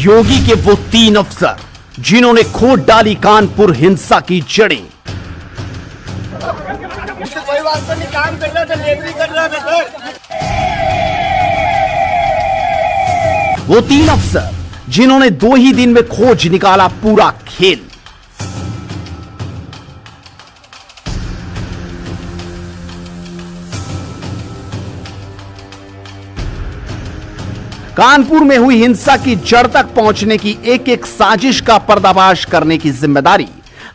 योगी के वो 3 अफसर जिन्होंने खोद डाली कानपुर हिंसा की जड़ें। कोई बात नहीं, काम कर रहा था, लेबरी कर रहा था। वो 3 अफसर जिन्होंने 2 ही दिन में खोज निकाला पूरा खेल। कानपुर में हुई हिंसा की जड़ तक पहुंचने की एक एक साजिश का पर्दाफाश करने की जिम्मेदारी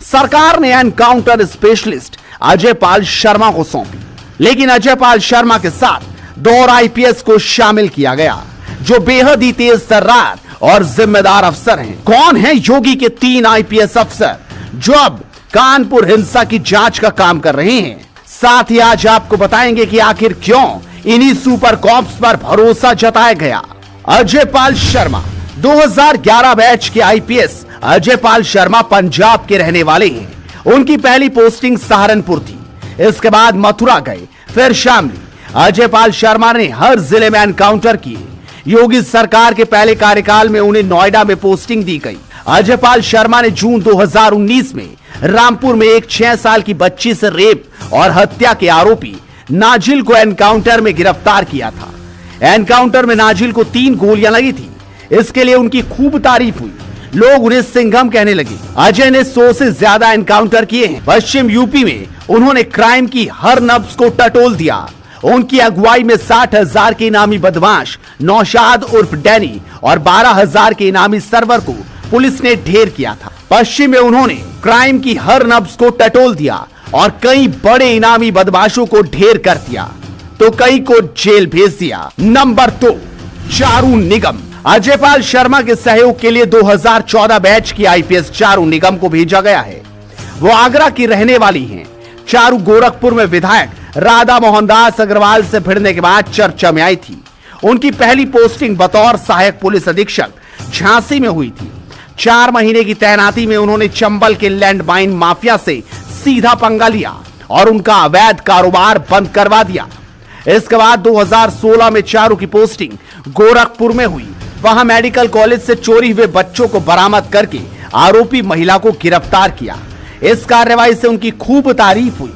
सरकार ने एनकाउंटर स्पेशलिस्ट अजय पाल शर्मा को सौंपी। लेकिन अजय पाल शर्मा के साथ 2 और आईपीएस को शामिल किया गया जो बेहद ही तेज तर्रार और जिम्मेदार अफसर हैं। कौन है योगी के 3 आईपीएस अफसर जो अब कानपुर हिंसा की जांच का काम कर रहे हैं? साथ ही आज आपको बताएंगे कि आखिर क्यों इन्हीं सुपर कॉप्स पर भरोसा जताया गया। अजय पाल शर्मा 2011 बैच के आईपीएस अजय पाल शर्मा पंजाब के रहने वाले हैं। उनकी पहली पोस्टिंग सहारनपुर थी, इसके बाद मथुरा गए, फिर शामली। अजय पाल शर्मा ने हर जिले में एनकाउंटर किए। योगी सरकार के पहले कार्यकाल में उन्हें नोएडा में पोस्टिंग दी गई। अजय पाल शर्मा ने जून 2019 में रामपुर में एक 6 साल की बच्ची से रेप और हत्या के आरोपी नाजिल को एनकाउंटर में गिरफ्तार किया था। एनकाउंटर में नाजिल को 3 गोलियां लगी थी। इसके लिए उनकी खूब तारीफ हुई, लोग उन्हें सिंघम कहने लगे। अजय ने 100 से ज्यादा एनकाउंटर किए हैं। पश्चिम यूपी में उन्होंने क्राइम की हर नब्ज को टटोल दिया। उनकी अगुवाई में 60,000 के इनामी बदमाश नौशाद उर्फ डैनी और 12,000 के इनामी सरवर को पुलिस ने ढेर किया था। पश्चिम में उन्होंने क्राइम की हर नब्ज को टटोल दिया और कई बड़े इनामी बदमाशों को ढेर कर दिया तो कई को जेल भेज दिया। नंबर 2, चारू निगम। अजय पाल शर्मा के सहयोग के लिए 2014 बैच की आईपीएस चारू निगम को भेजा गया है। वो आगरा की रहने वाली हैं। चारू गोरखपुर में विधायक राधा मोहनदास अग्रवाल से भिड़ने के बाद चर्चा में आई थी। उनकी पहली पोस्टिंग बतौर सहायक पुलिस अधीक्षक झांसी में हुई थी। 4 महीने की तैनाती में उन्होंने चंबल के लैंडमाइन माफिया से सीधा पंगा लिया और उनका अवैध कारोबार बंद करवा दिया। इसके बाद 2016 में चारू की पोस्टिंग गोरखपुर में हुई। वहां मेडिकल कॉलेज से चोरी हुए बच्चों को बरामद करके आरोपी महिला को गिरफ्तार किया। इस कार्रवाई से उनकी खूब तारीफ हुई।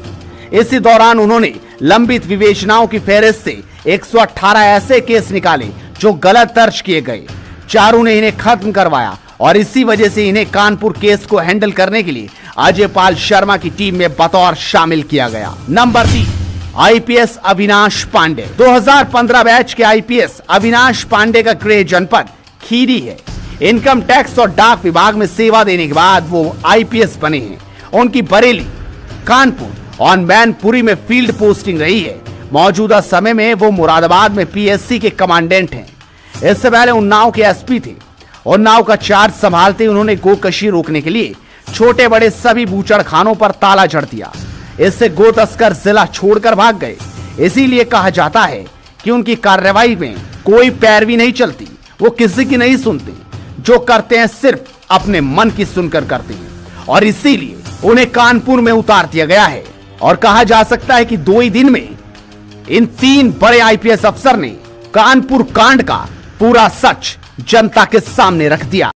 इसी दौरान उन्होंने लंबित विवेचनाओं की फेहरिस्त से 118 ऐसे केस निकाले जो गलत दर्ज किए गए। चारू ने इन्हें खत्म करवाया और इसी वजह से इन्हें कानपुर केस को हैंडल करने के लिए अजय पाल शर्मा की टीम में बतौर शामिल किया गया। Number 3, IPS Avinash Pandey. 2015 batch के आईपीएस अविनाश पांडे का गृह जनपद खीरी है। इनकम टैक्स और डाक विभाग में सेवा देने के बाद वो आईपीएस बने हैं। उनकी बरेली, कानपुर और मैनपुरी में फील्ड पोस्टिंग रही है। मौजूदा समय में वो मुरादाबाद में पीएससी के कमांडेंट हैं। इससे पहले उन्नाव के एसपी थे। उन्नाव का चार्ज संभालते उन्होंने गोकशी रोकने के लिए छोटे बड़े सभी बूचड़खानों पर ताला जड़ दिया। इससे गो तस्कर जिला छोड़कर भाग गए। इसीलिए कहा जाता है कि उनकी कार्रवाई में कोई पैरवी नहीं चलती। वो किसी की नहीं सुनते, जो करते हैं सिर्फ अपने मन की सुनकर करते हैं और इसीलिए उन्हें कानपुर में उतार दिया गया है। और कहा जा सकता है कि 2 ही दिन में इन 3 बड़े आईपीएस अफसर ने कानपुर कांड का पूरा सच जनता के सामने रख दिया।